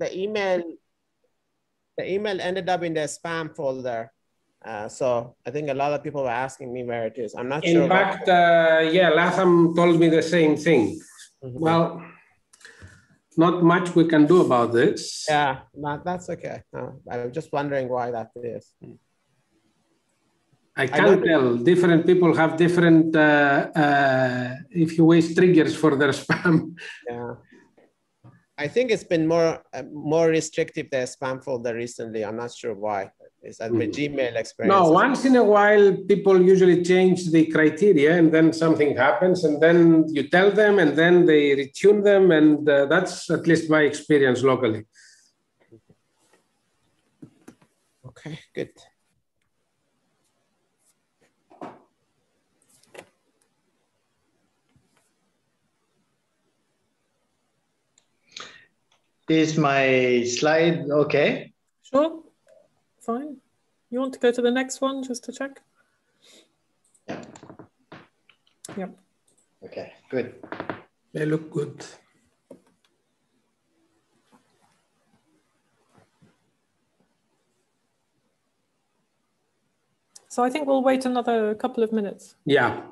the email ended up in the spam folder. So I think a lot of people were asking me where it is. I'm not sure. In fact, yeah, Latham told me the same thing. Mm-hmm. Well, not much we can do about this. Yeah, that's okay. I'm just wondering why that is. I can't tell. Different people have different, if you wish, triggers for their spam. Yeah. I think it's been more restrictive, the spam folder recently. I'm not sure why. Is that the Gmail experience? No, once in a while, people usually change the criteria and then something happens and then you tell them and then they retune them. And that's at least my experience locally. Okay, good. Is my slide okay? Sure, fine. You want to go to the next one just to check? Yeah. Yeah. Okay, good. They look good. So I think we'll wait another couple of minutes. Yeah.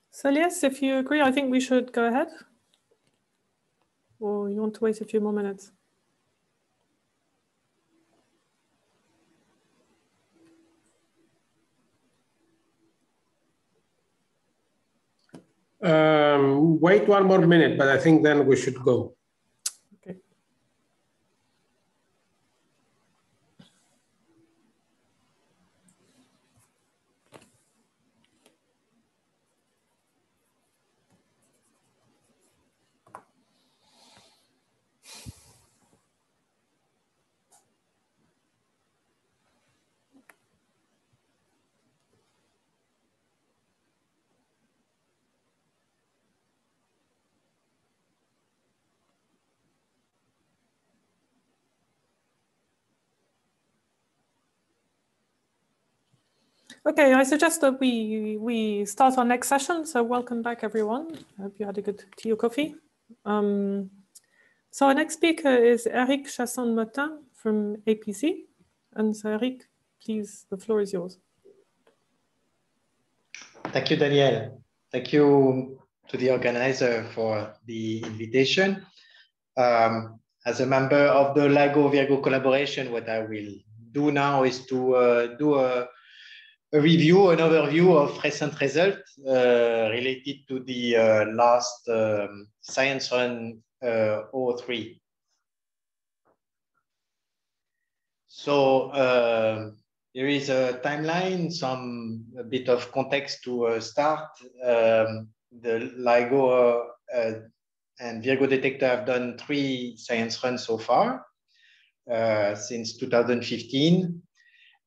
So yes, if you agree, I think we should go ahead. Or you want to wait a few more minutes? Wait one more minute, but I think then we should go. Okay. Okay, I suggest that we start our next session. So welcome back, everyone. I hope you had a good tea or coffee. So our next speaker is Eric Chassande Mottin from APC. And so Eric, please, the floor is yours. Thank you, Danielle. Thank you to the organizer for the invitation. As a member of the LIGO Virgo collaboration, what I will do now is to do a review, an overview of recent results related to the last science run O3. So Here is a timeline, a bit of context to start. The LIGO and Virgo detector have done 3 science runs so far since 2015.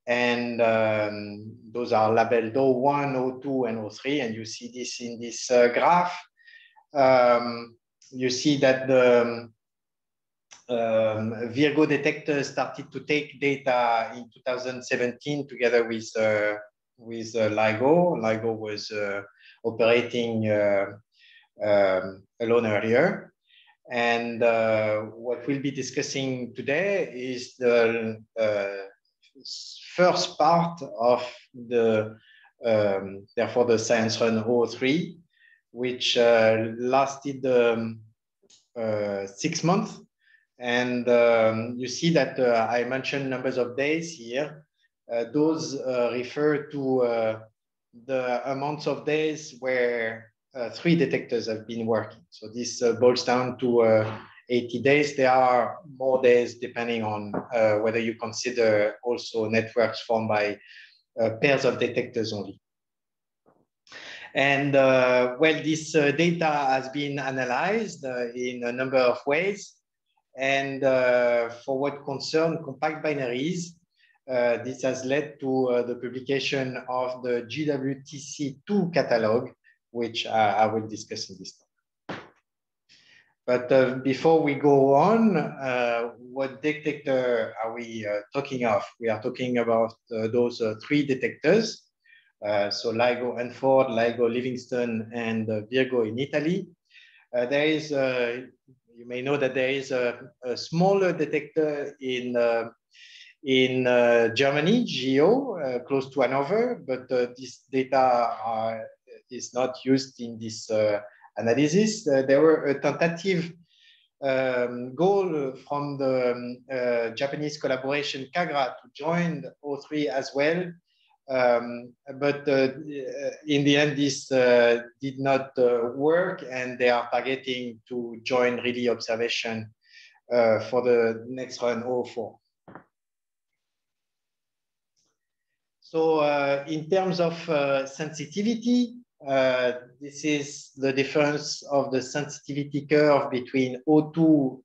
And those are labeled O1, O2, and O3. And you see this in this graph. You see that the Virgo detector started to take data in 2017 together with LIGO. LIGO was operating alone earlier. And what we'll be discussing today is the first part of the, therefore, the science run O3, which lasted 6 months. And you see that I mentioned numbers of days here. Those refer to the amounts of days where 3 detectors have been working. So this boils down to 80 days. There are more days depending on whether you consider also networks formed by pairs of detectors only. And well, this data has been analyzed in a number of ways. And for what concerns compact binaries, this has led to the publication of the GWTC2 catalog, which I will discuss in this talk. But before we go on, what detector are we talking of? We are talking about those 3 detectors. So LIGO Hanford, LIGO Livingston, and Virgo in Italy. There is, you may know that there is a smaller detector in Germany, GEO, close to Hanover, but this data is not used in this analysis. There were a tentative goal from the Japanese collaboration KAGRA to join O3 as well. But in the end, this did not work, and they are targeting to join really observation for the next run, O4. So in terms of sensitivity, this is the difference of the sensitivity curve between O2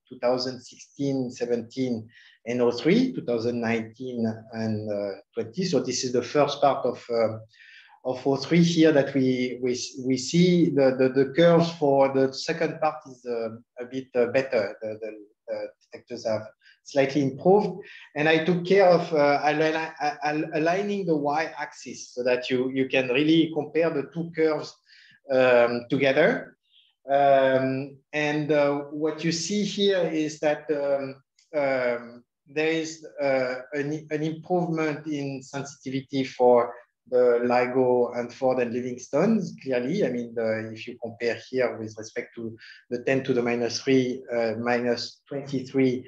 2016-17 and O3 2019 and 20. So this is the first part of O3 here that we see. The curves for the second part is a bit better. The detectors have slightly improved, and I took care of aligning the y-axis so that you can really compare the 2 curves together. And what you see here is that there is an improvement in sensitivity for the LIGO Hanford and Livingston, clearly. I mean, if you compare here with respect to the 10 to the -3, -23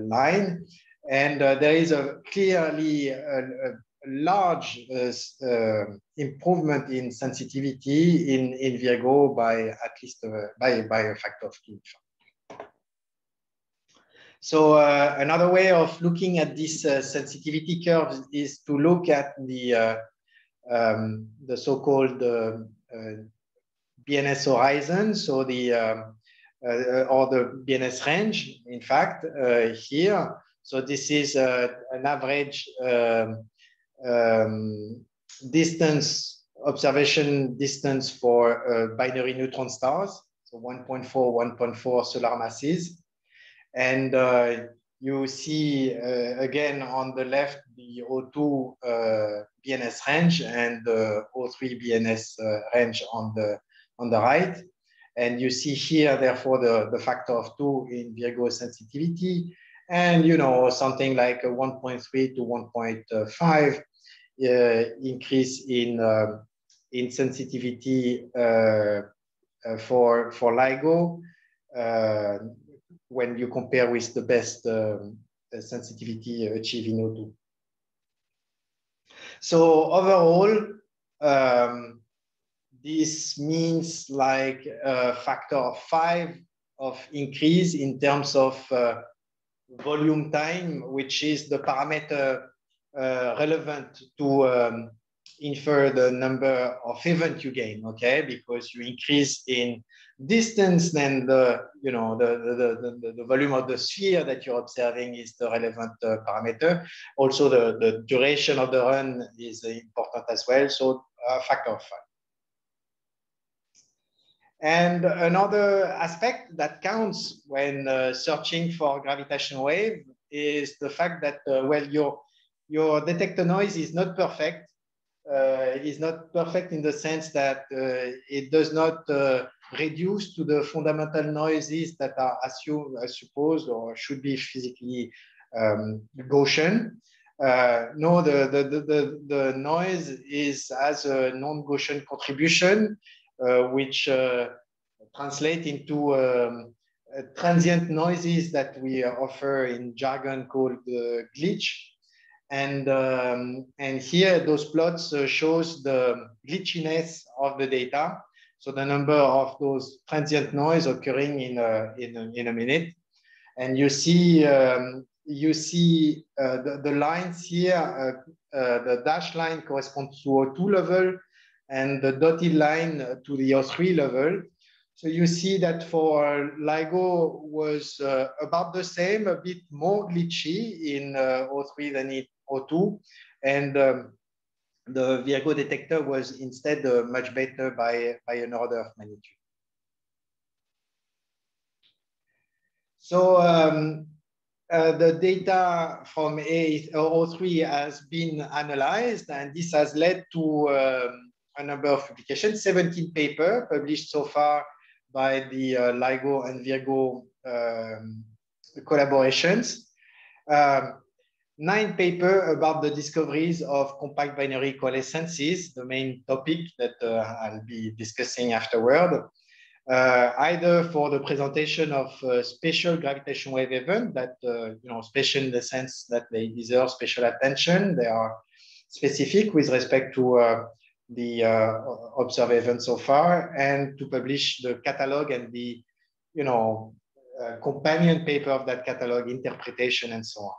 line, and there is a clearly a large improvement in sensitivity in Virgo by at least by a factor of 2. So another way of looking at this sensitivity curve is to look at the so-called BNS horizon, so the or the BNS range, in fact, here. So this is an average distance, observation distance for binary neutron stars, so 1.4, 1.4 solar masses. And you see again on the left the O2 BNS range and the O3 BNS range on the right. And you see here, therefore, the factor of 2 in Virgo sensitivity, and something like a 1.3 to 1.5 increase in sensitivity for LIGO when you compare with the best sensitivity achieved in O2. So overall, this means like a factor of 5 of increase in terms of volume time, which is the parameter relevant to infer the number of events you gain, okay? Because you increase in distance, then the volume of the sphere that you're observing is the relevant parameter. Also, the duration of the run is important as well. So factor of 5. And another aspect that counts when searching for gravitational wave is the fact that, well, your detector noise is not perfect. Is not perfect in the sense that it does not reduce to the fundamental noises that are assumed, I suppose, or should be physically Gaussian. No, the noise is as a non-Gaussian contribution, which translate into transient noises that we offer in jargon called glitch. And here, those plots shows the glitchiness of the data. So the number of those transient noise occurring in a minute. And you see the lines here, the dashed line corresponds to O2 level, and the dotted line to the O3 level. So you see that for LIGO was about the same, a bit more glitchy in O3 than in O2. And the Virgo detector was instead much better by an order of magnitude. So the data from O3 has been analyzed, and this has led to a number of publications, 17 papers published so far by the LIGO and Virgo collaborations. 9 papers about the discoveries of compact binary coalescences, the main topic that I'll be discussing afterward. Either for the presentation of special gravitational wave event that, special in the sense that they deserve special attention. They are specific with respect to the observed events so far, and to publish the catalog and the, companion paper of that catalog, interpretation, and so on.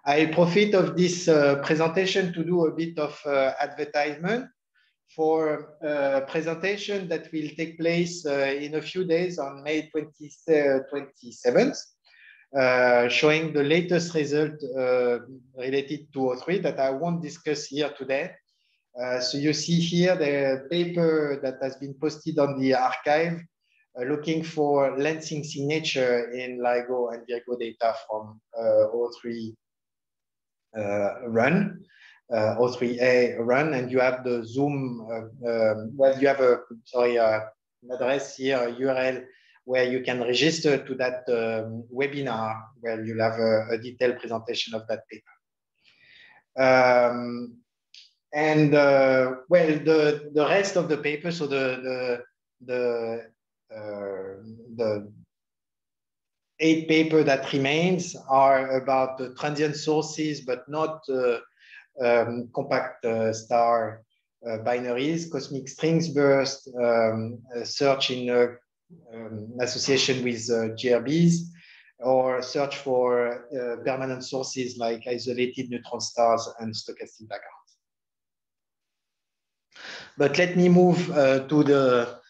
I profit of this presentation to do a bit of advertisement for a presentation that will take place in a few days on May 27th, showing the latest result related to O3 that I won't discuss here today. So you see here the paper that has been posted on the archive looking for lensing signature in LIGO and Virgo data from O3 run. O3a run, and you have the Zoom, well, you have an address here, a URL, where you can register to that webinar, where you'll have a detailed presentation of that paper. Well, the rest of the paper, so the 8 papers that remains are about the transient sources, but not compact star binaries, cosmic strings burst, search in association with GRBs, or search for permanent sources like isolated neutron stars and stochastic backgrounds. But let me move to the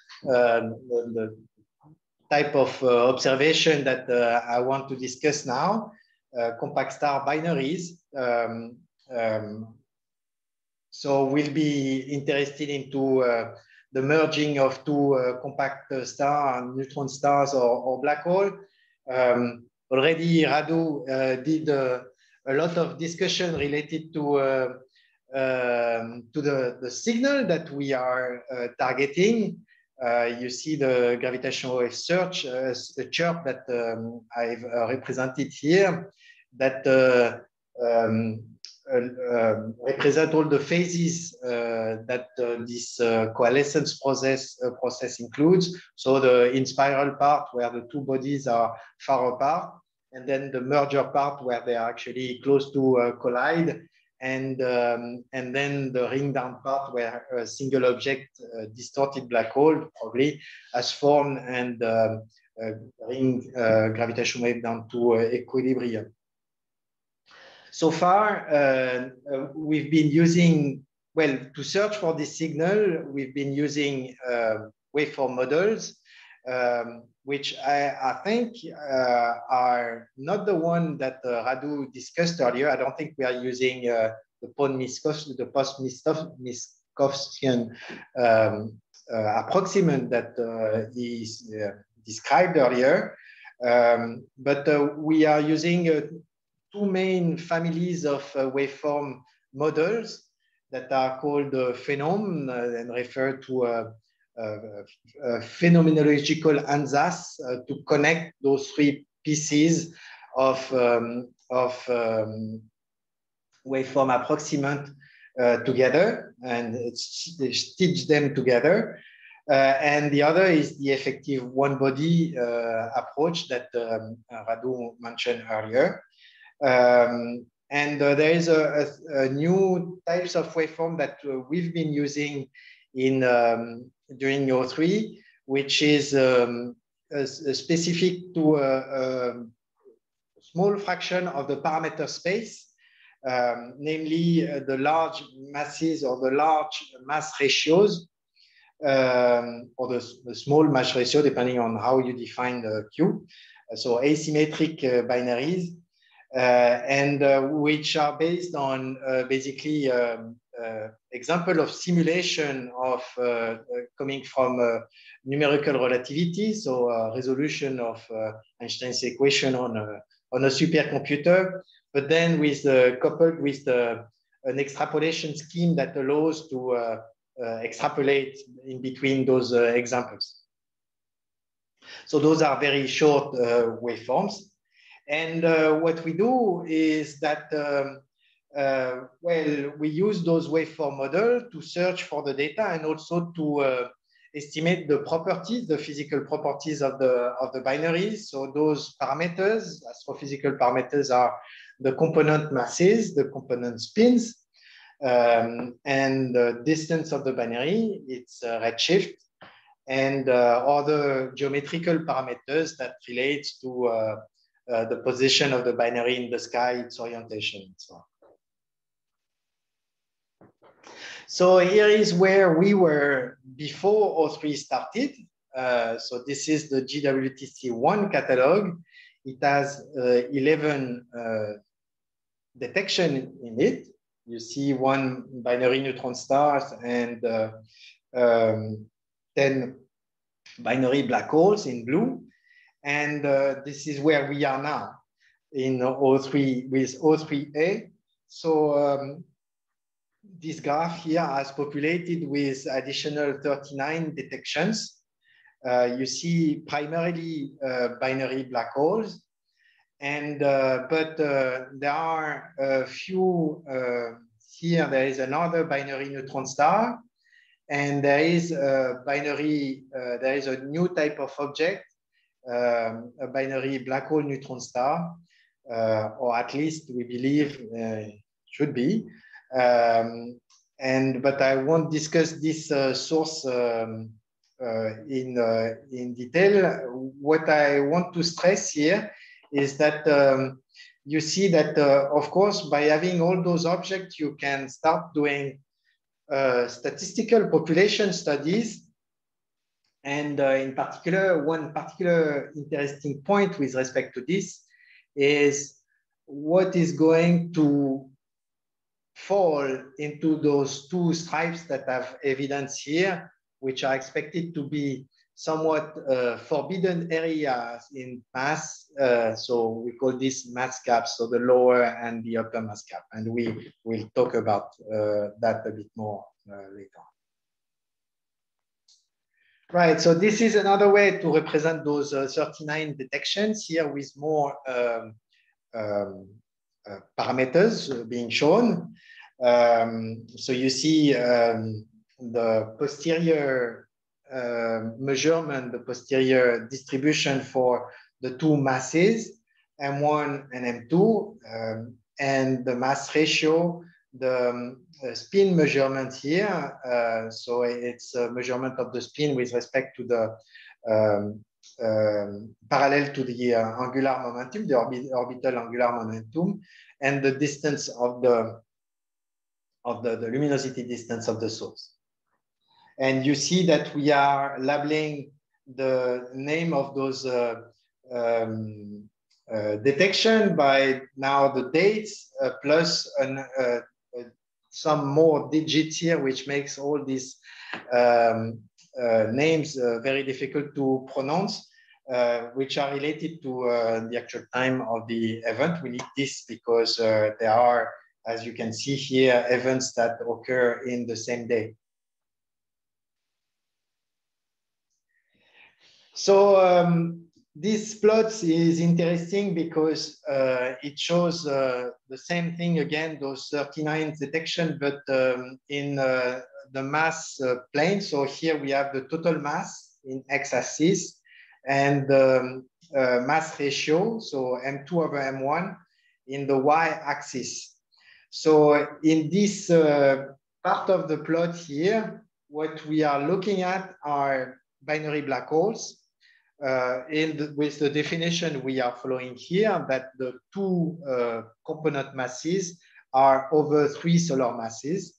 type of observation that I want to discuss now, compact star binaries. So we'll be interested into the merging of 2 compact star, neutron stars, or black hole. Already Radu did a lot of discussion related to the signal that we are targeting. You see the gravitational wave search, the chirp that I've represented here, that represent all the phases that this coalescence process includes. So the in spiral part where the 2 bodies are far apart, and then the merger part where they are actually close to collide, and then the ring down part where a single object, distorted black hole probably, has formed and ring gravitational wave down to equilibrium. So far, we've been using, well, to search for this signal, we've been using waveform models, which I think are not the one that Radu discussed earlier. I don't think we are using the post-Miskovskian approximant that is described earlier. But we are using two main families of waveform models that are called phenom and refer to phenomenological ansatz to connect those three pieces of waveform approximant together and stitch them together. And the other is the effective one-body approach that Radu mentioned earlier. And there is a new types of waveform that we've been using in during O3, which is specific to a small fraction of the parameter space, namely the large masses or the large mass ratios, or the small mass ratio, depending on how you define the Q. So asymmetric binaries, and which are based on basically example of simulation of coming from numerical relativity, so resolution of Einstein's equation on a supercomputer, but then with coupled with an extrapolation scheme that allows to extrapolate in between those examples. So those are very short waveforms. And what we do is that, well, we use those waveform models to search for the data and also to estimate the properties, the physical properties of the binaries. So those parameters, astrophysical parameters, are the component masses, the component spins, and the distance of the binary, its redshift, and other geometrical parameters that relate to the position of the binary in the sky, its orientation, and so on. So here is where we were before O3 started. So this is the GWTC1 catalog. It has 11 detection in it. You see 1 binary neutron stars and 10 binary black holes in blue. And this is where we are now in O3 with O3a. So this graph here has populated with additional 39 detections. You see primarily binary black holes, and but there are a few here. There is another binary neutron star, and there is a binary. There is a new type of object, a binary black hole neutron star, or at least we believe should be. But I won't discuss this source in detail. What I want to stress here is that you see that, of course, by having all those objects, you can start doing statistical population studies. And in particular, one particular interesting point with respect to this is what is going to fall into those two stripes that have evidence here, which are expected to be somewhat forbidden areas in mass. So we call this mass gaps, so the lower and the upper mass gap. And we will talk about that a bit more later on. Right, so this is another way to represent those 39 detections here with more parameters being shown. So you see the posterior measurement, the posterior distribution for the two masses, M1 and M2, and the mass ratio, the spin measurement here. So it's a measurement of the spin with respect to the parallel to the angular momentum, the orbital angular momentum. and the distance of the luminosity distance of the source. And you see that we are labeling the name of those detection by now the dates plus some more digits here, which makes all these names very difficult to pronounce, which are related to the actual time of the event. We need this because there are, as you can see here, events that occur in the same day. So this plot is interesting because it shows the same thing again, those 39 detection, but in the mass plane. So here we have the total mass in x-axis and the mass ratio, so M2 over M1 in the y-axis. So in this part of the plot here, what we are looking at are binary black holes. With the definition we are following here, that the two component masses are over 3 solar masses.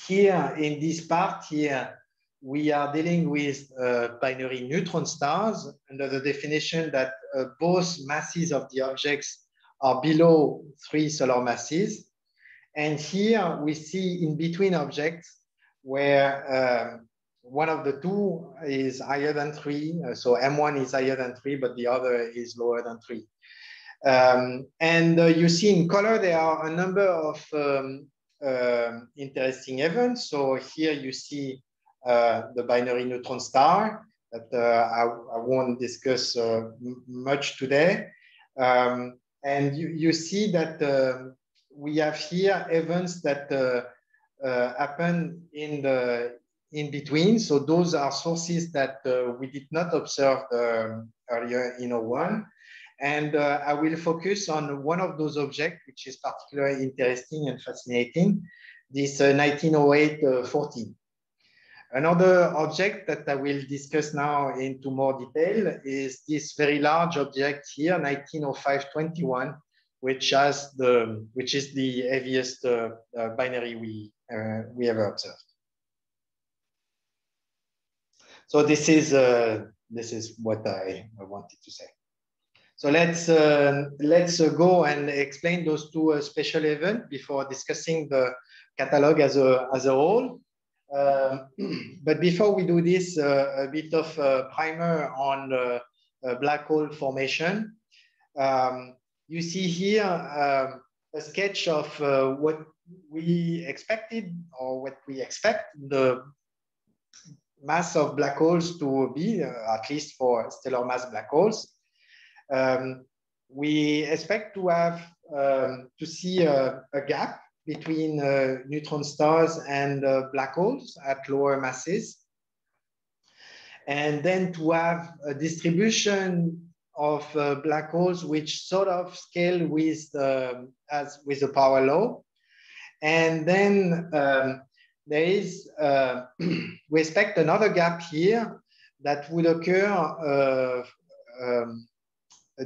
Here in this part here, we are dealing with binary neutron stars under the definition that both masses of the objects are below 3 solar masses. And here we see in between objects where one of the two is higher than 3. So M1 is higher than 3, but the other is lower than 3. And you see in color, there are a number of interesting events. So here you see the binary neutron star that I won't discuss much today. And you see that we have here events that happen in between. So those are sources that we did not observe earlier in O1. And I will focus on one of those objects, which is particularly interesting and fascinating, this 1908-14. Another object that I will discuss now into more detail is this very large object here, 1905-21, which is the heaviest binary we ever observed. So this is what I wanted to say. So let's go and explain those two special events before discussing the catalog as a whole. But before we do this, a bit of primer on black hole formation. You see here a sketch of what we expected or what we expect the mass of black holes to be, at least for stellar mass black holes. We expect to have to see a gap between neutron stars and black holes at lower masses, and then to have a distribution of black holes which sort of scale with the power law. And then there is we expect another gap here that would occur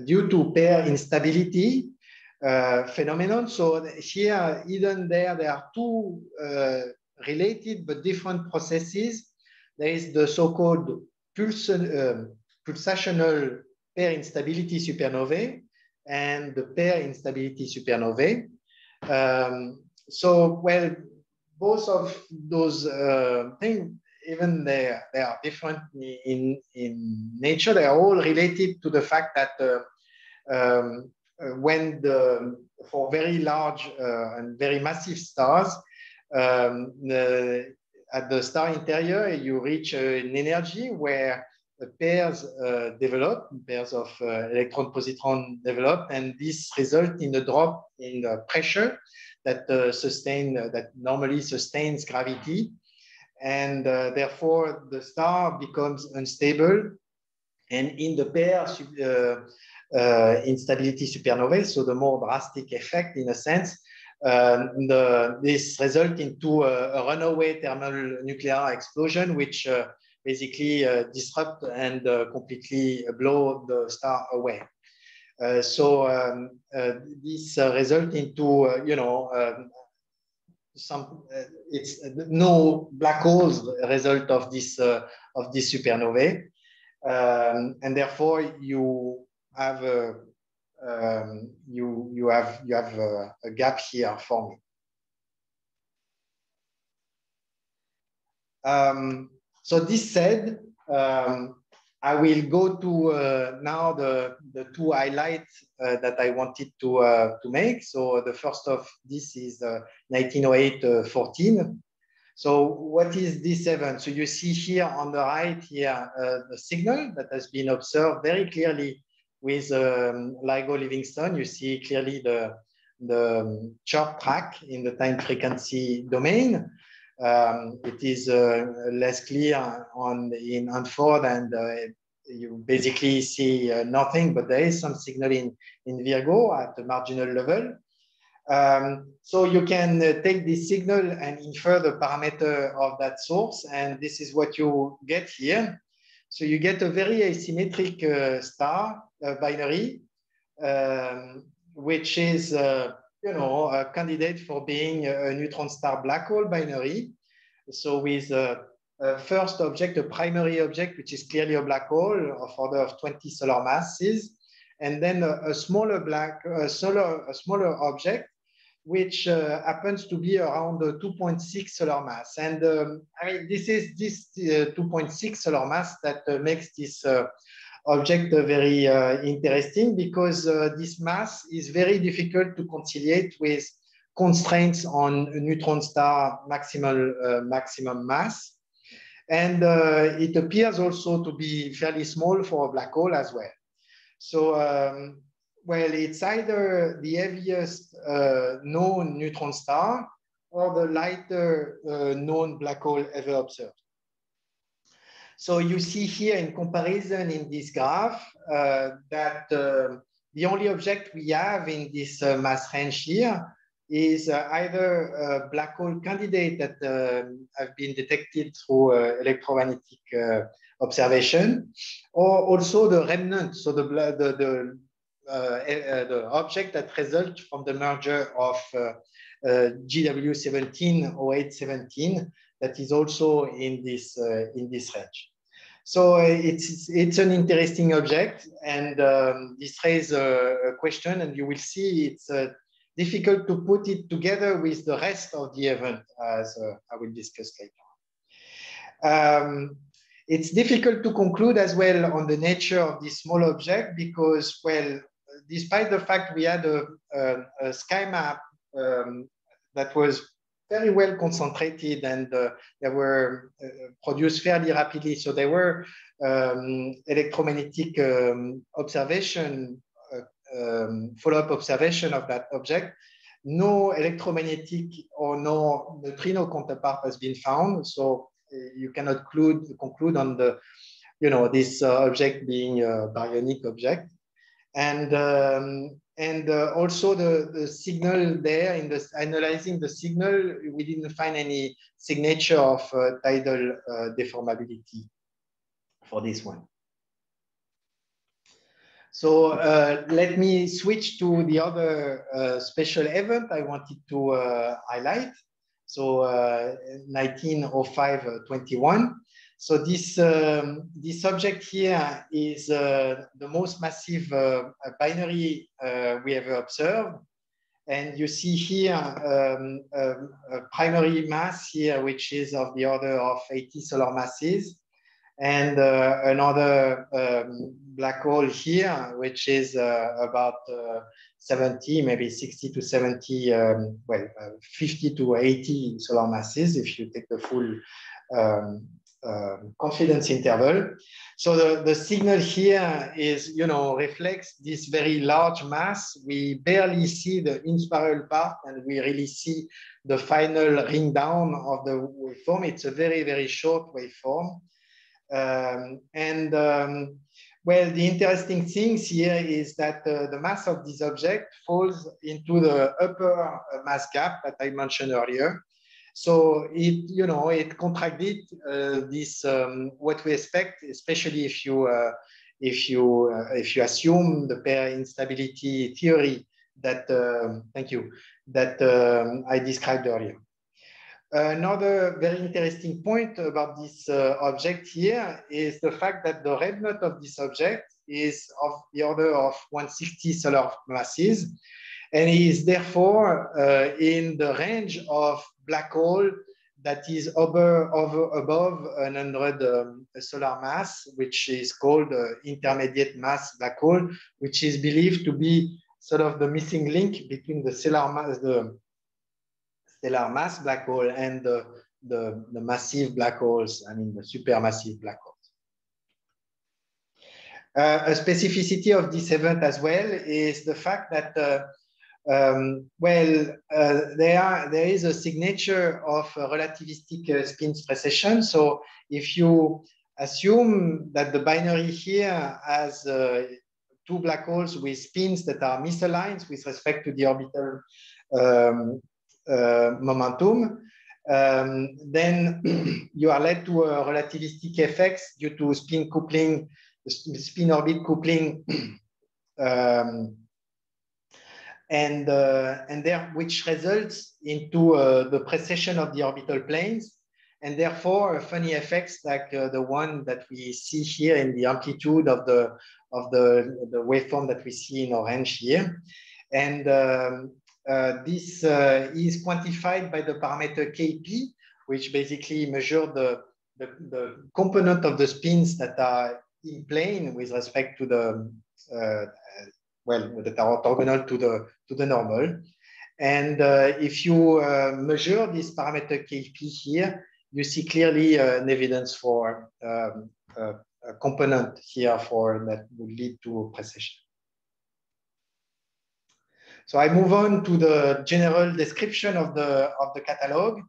due to pair instability phenomenon. So here, even there are two related but different processes. There is the so-called pulsational pair instability supernovae and the pair instability supernovae. So, well, both of those things, even they are different in nature, they are all related to the fact that when for very large and very massive stars, at the star interior, you reach an energy where pairs develop, pairs of electron-positron develop, and this results in a drop in pressure that that normally sustains gravity, and therefore the star becomes unstable. And in the pair instability supernovae, so the more drastic effect in a sense, this results into a runaway thermonuclear explosion, which basically disrupt and completely blow the star away. This result into, it's no black holes result of this supernovae. And therefore you have you have a gap here forming. So this said, I will go to now the two highlights that I wanted to make. So the first of this is 1908-14. So what is this event? So you see here on the right here the signal that has been observed very clearly with LIGO Livingston. You see clearly the chirp track in the time frequency domain. It is less clear in Hanford, and you basically see nothing, but there is some signal in Virgo at the marginal level. So you can take this signal and infer the parameter of that source, and this is what you get here. So you get a very asymmetric star binary, which is a candidate for being a neutron star black hole binary. So with a first object, a primary object, which is clearly a black hole of order of 20 solar masses, and then a smaller object, which happens to be around 2.6 solar mass. And I mean, this is this 2.6 solar mass that makes this object very interesting, because this mass is very difficult to conciliate with constraints on a neutron star maximum mass. And it appears also to be fairly small for a black hole as well. So, well, it's either the heaviest known neutron star or the lighter known black hole ever observed. So you see here in comparison in this graph that the only object we have in this mass range here is either a black hole candidate that have been detected through electromagnetic observation, or also the remnant, so the object that results from the merger of GW17 0817 that is also in this range. So it's an interesting object, and this raises a question, and you will see it's difficult to put it together with the rest of the event, as I will discuss later. It's difficult to conclude as well on the nature of this small object, because, well, despite the fact we had a sky map that was very well concentrated, and they were produced fairly rapidly. So there were electromagnetic observation, follow-up observation of that object. No electromagnetic or no neutrino counterpart has been found. So you cannot conclude on the, this object being a baryonic object. And also the signal there, in this analyzing the signal, we didn't find any signature of tidal deformability for this one. So let me switch to the other special event I wanted to highlight. So 1905-21. So this object here is the most massive binary we ever observed. And you see here a primary mass here, which is of the order of 80 solar masses, and another black hole here, which is about 70, maybe 60 to 70, 50 to 80 solar masses, if you take the full confidence interval. So the signal here is, reflects this very large mass. We barely see the inspiral part, and we really see the final ring down of the waveform. It's a very, very short waveform. Well, the interesting things here is that the mass of this object falls into the upper mass gap that I mentioned earlier. So it contradicts this what we expect, especially if you if you assume the pair instability theory that I described earlier. Another very interesting point about this object here is the fact that the red nut of this object is of the order of 160 solar masses, and is therefore in the range of black hole that is above 100 solar mass, which is called intermediate mass black hole, which is believed to be sort of the missing link between the stellar mass black hole and the massive black holes, I mean the supermassive black holes. A specificity of this event as well is the fact that there is a signature of relativistic spin precession. So if you assume that the binary here has two black holes with spins that are misaligned with respect to the orbital momentum, then you are led to a relativistic effects due to spin coupling, spin orbit coupling, which results into the precession of the orbital planes, and therefore funny effects like the one that we see here in the amplitude of the waveform that we see in orange here. And this is quantified by the parameter Kp, which basically measures the component of the spins that are in plane with respect to the that are orthogonal to the normal. And if you measure this parameter Kp here, you see clearly an evidence for a component here that would lead to precession. So I move on to the general description of the catalog.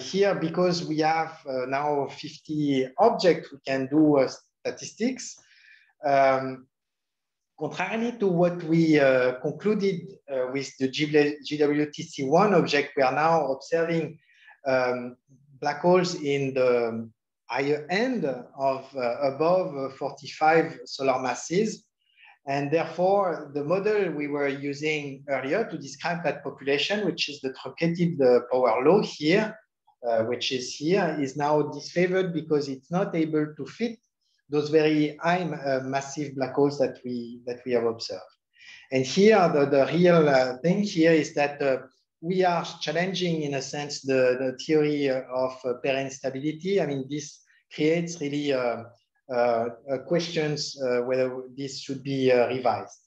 Here, because we have now 50 objects, we can do statistics. Contrarily to what we concluded with the GWTC1 object, we are now observing black holes in the higher end of above 45 solar masses. And therefore, the model we were using earlier to describe that population, which is the truncated power law here, which is here, is now disfavored because it's not able to fit those very high massive black holes that we have observed. And here, the real thing here is that we are challenging, in a sense, the theory of pair instability. I mean, this creates really questions whether this should be revised.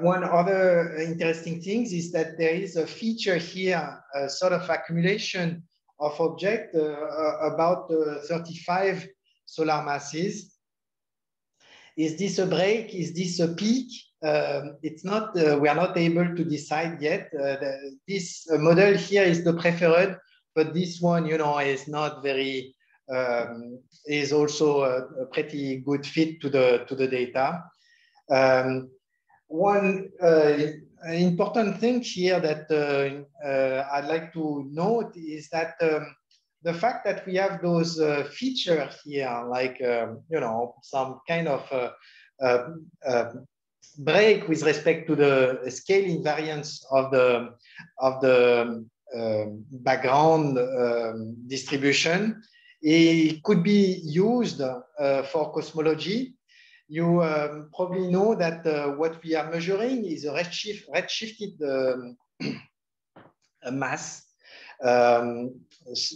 One other interesting thing is that there is a feature here, a sort of accumulation of objects about 35 solar masses. Is this a break? Is this a peak? It's not, we are not able to decide yet. This model here is the preferred, but this one, you know, is not very, is also a pretty good fit to the data. One important thing here that I'd like to note is that the fact that we have those features here, like you know, some kind of break with respect to the scale invariance of the background distribution, it could be used for cosmology. You probably know that what we are measuring is a redshifted mass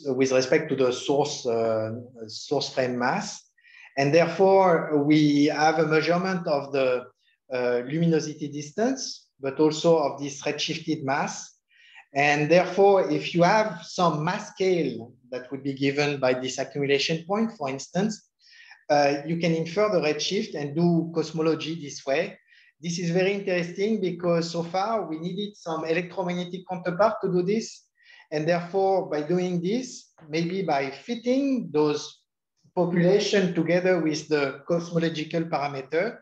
with respect to the source frame mass. And therefore, we have a measurement of the luminosity distance, but also of this redshifted mass. And therefore, if you have some mass scale that would be given by this accumulation point, for instance, you can infer the redshift and do cosmology this way. This is very interesting because so far we needed some electromagnetic counterpart to do this. And therefore, by doing this, maybe by fitting those population together with the cosmological parameter,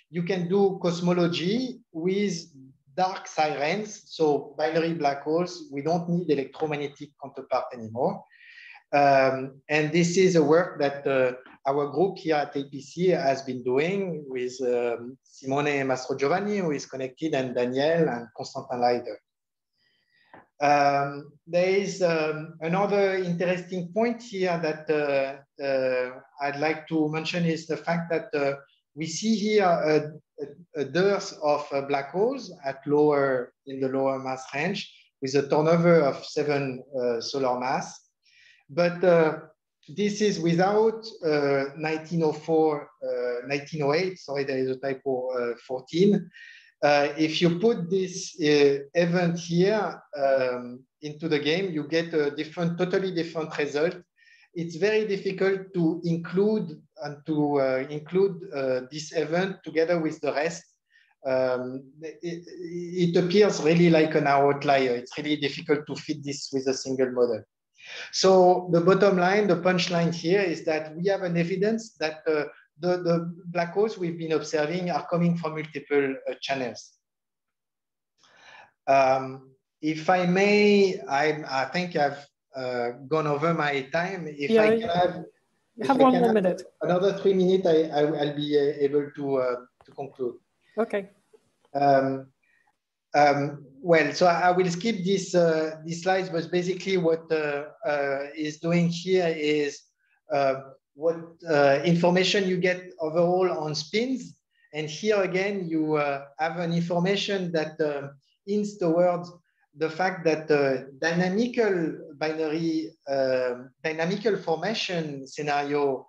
you can do cosmology with dark sirens, so binary black holes. We don't need electromagnetic counterpart anymore. And this is a work that our group here at APC has been doing with Simone Mastrogiovanni, who is connected, and Daniel and Constantin Leider. There is another interesting point here that I'd like to mention is the fact that we see here a dearth of black holes in the lower mass range with a turnover of 7 solar mass. But this is without 1908, sorry, there is a typo, 14. If you put this event here into the game, you get a totally different result. It's very difficult to include this event together with the rest. It appears really like an outlier. It's really difficult to fit this with a single model. So the bottom line, the punchline here is that we have an evidence that the black holes we've been observing are coming from multiple channels. If I may, I think I've gone over my time. If I can have one more minute. Another 3 minutes, I'll be able to conclude. Okay. Well, so I will skip these slides, but basically what is doing here is what information you get overall on spins. And here again, you have an information that hints towards the fact that dynamical formation scenario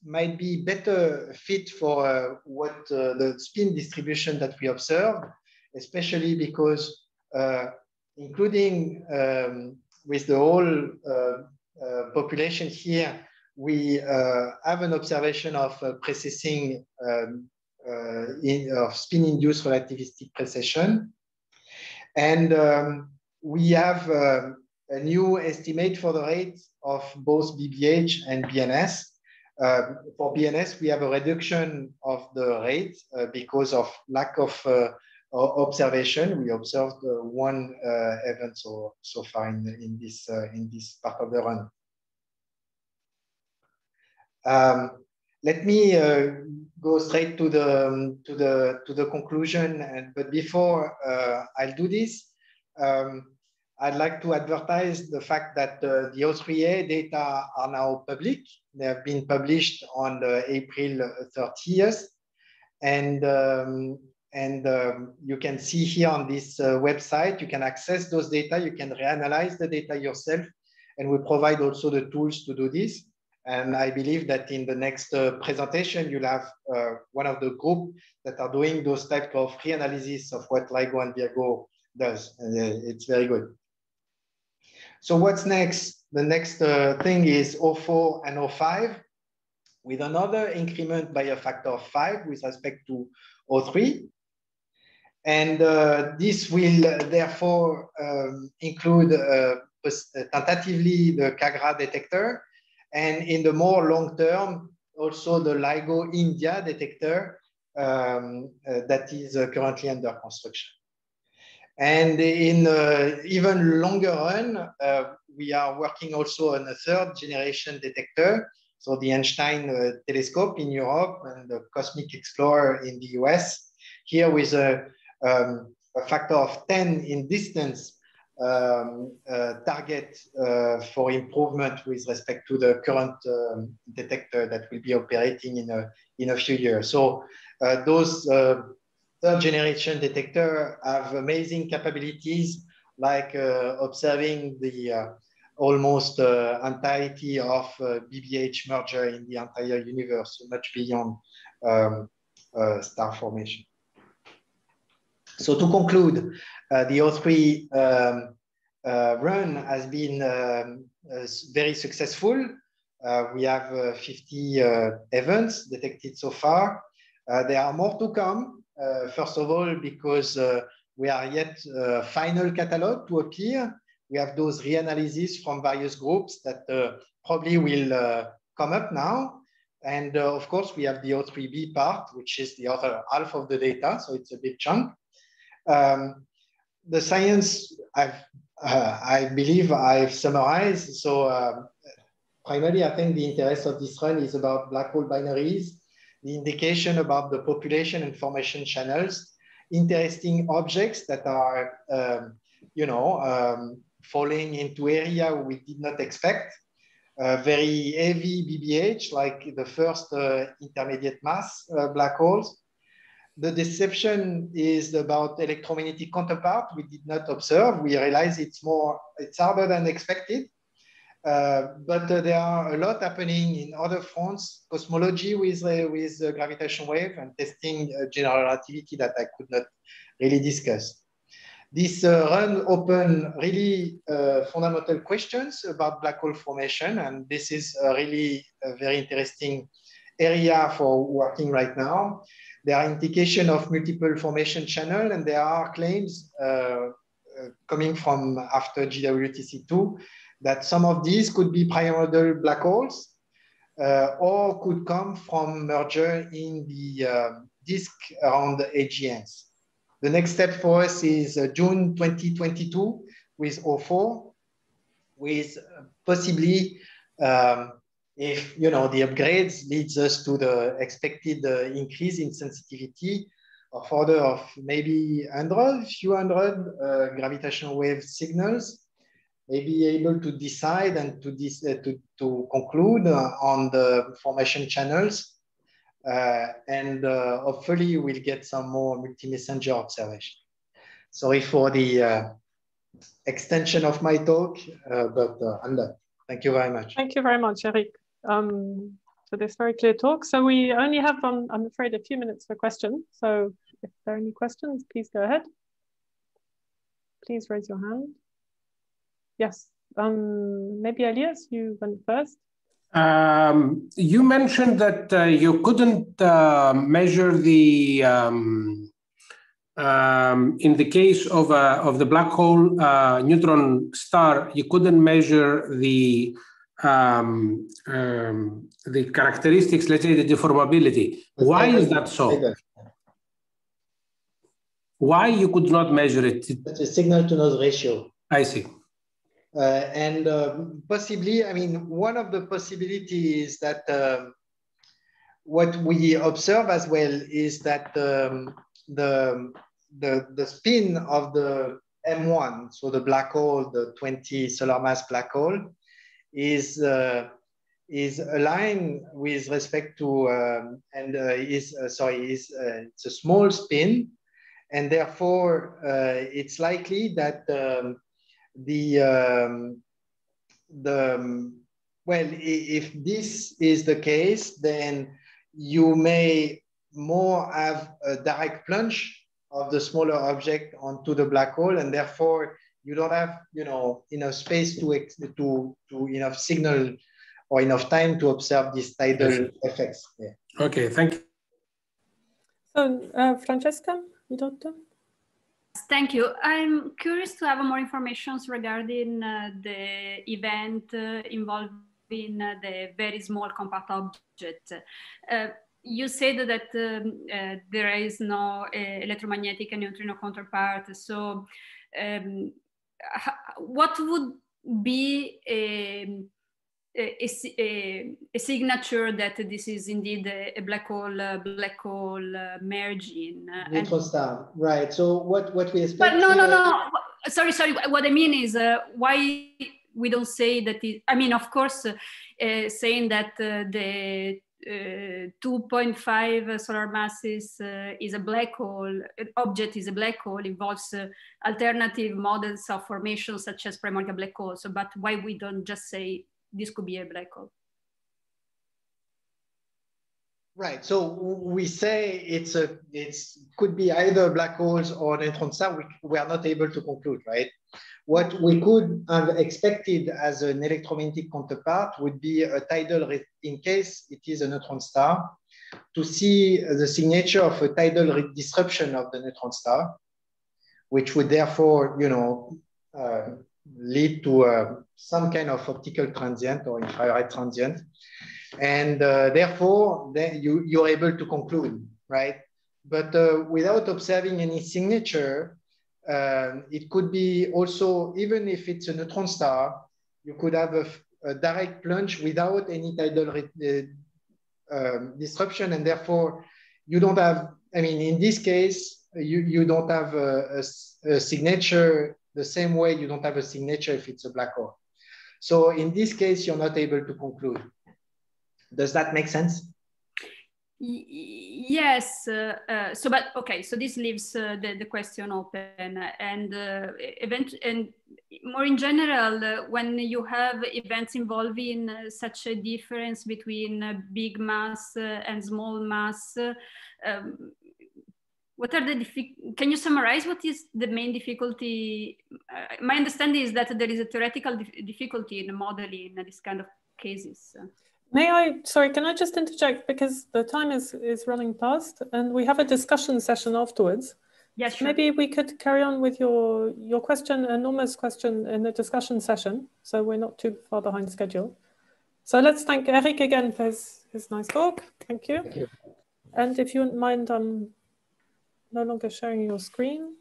might be better fit for what the spin distribution that we observe, especially because including with the whole population here, we have an observation of precessing of spin-induced relativistic precession. And we have a new estimate for the rate of both BBH and BNS. For BNS, we have a reduction of the rate because of lack of observation. We observed one event so far in this part of the run. Let me go straight to the conclusion. But before I'll do this, I'd like to advertise the fact that the O3a data are now public. They have been published on April 30th, and you can see here on this website, you can access those data, you can reanalyze the data yourself, and we provide also the tools to do this. And I believe that in the next presentation, you'll have one of the group that are doing those type of reanalysis of what LIGO and Virgo does. And it's very good. So what's next? The next thing is O4 and O5 with another increment by a factor of 5 with respect to O3. And this will therefore include tentatively the Kagra detector, and in the more long term, also the LIGO India detector that is currently under construction. And in even longer run, we are working also on a 3rd generation detector. So the Einstein telescope in Europe and the Cosmic Explorer in the US. Here with a factor of 10 in distance target for improvement with respect to the current detector that will be operating in a few years. So those 3rd generation detector have amazing capabilities, like observing the almost entirety of BBH merger in the entire universe, so much beyond star formation. So to conclude, the O3 run has been very successful. We have 50 events detected so far. There are more to come. First of all, because we are yet final catalog to appear. We have those reanalyses from various groups that probably will come up now. And of course, we have the O3b part, which is the other half of the data. So it's a big chunk. The science, I believe I've summarized. So primarily, I think the interest of this run is about black hole binaries, the indication about the population and formation channels, interesting objects that are, falling into area we did not expect, very heavy BBH, like the first intermediate mass black holes. The deception is about electromagnetic counterpart we did not observe. We realize it's harder than expected. But there are a lot happening in other fronts, cosmology with gravitational wave and testing general relativity that I could not really discuss. This run open really fundamental questions about black hole formation, and this is really a very interesting area for working right now. There are indications of multiple formation channel, and there are claims coming from after GWTC2 that some of these could be primordial black holes or could come from merger in the disk around the AGNs. The next step for us is June 2022 with O3a, with possibly, if the upgrades leads us to the expected increase in sensitivity of order of maybe few hundred gravitational wave signals, may be able to decide and to conclude on the formation channels. And hopefully we'll get some more multi-messenger observation. Sorry for the extension of my talk, but I'm done. Thank you very much. Thank you very much, Eric, for this very clear talk. So we only have, I'm afraid, a few minutes for questions. So if there are any questions, please go ahead. Please raise your hand. Yes, maybe Elias, you went first. You mentioned that you couldn't measure the, in the case of the black hole neutron star, you couldn't measure the characteristics, let's say the deformability. Why is that so? Why you could not measure it? That's a signal to noise ratio. I see. And possibly, I mean, one of the possibilities that what we observe as well is that the spin of the M1, so the black hole, the 20 solar mass black hole, is aligned with respect to it's a small spin, and therefore it's likely that well, if this is the case, then you may more have a direct plunge of the smaller object onto the black hole, and therefore you don't have enough space to enough signal or enough time to observe these tidal effects. Yeah. Okay, thank you. So Francesca, Doctor. Thank you. I'm curious to have more information regarding the event involving the very small compact object. You said that there is no electromagnetic and neutrino counterpart. So what would be a signature that this is indeed a black hole merging? Neutron star, right? So what we expect? But no. Sorry. What I mean is why we don't say that. I mean, of course, saying that the 2.5 solar masses is a black hole. Object is a black hole involves alternative models of formation such as primordial black holes. So, but why we don't just say this could be a black hole? Right. So we say it could be either black holes or neutron star. We are not able to conclude, right? What we could have expected as an electromagnetic counterpart would be a tidal, in case it is a neutron star, to see the signature of a tidal disruption of the neutron star, which would therefore, lead to some kind of optical transient or infrared transient. And therefore, then you're able to conclude, right? But without observing any signature, It could be also, even if it's a neutron star, you could have a direct plunge without any tidal disruption, and therefore you don't have, I mean, in this case, you don't have a signature the same way you don't have a signature if it's a black hole. So in this case, you're not able to conclude. Does that make sense? Yes. So, but okay. So this leaves the question open, and more in general, when you have events involving such a difference between big mass and small mass, what are the can you summarize what is the main difficulty? My understanding is that there is a theoretical difficulty in modeling this kind of cases. May I, sorry, can I just interject, because the time is running past and we have a discussion session afterwards. Yes, sure. Maybe we could carry on with your question and Norma's question in the discussion session, so we're not too far behind schedule. So let's thank Eric again for his nice talk. Thank you. Thank you. And if you wouldn't mind, I'm no longer sharing your screen.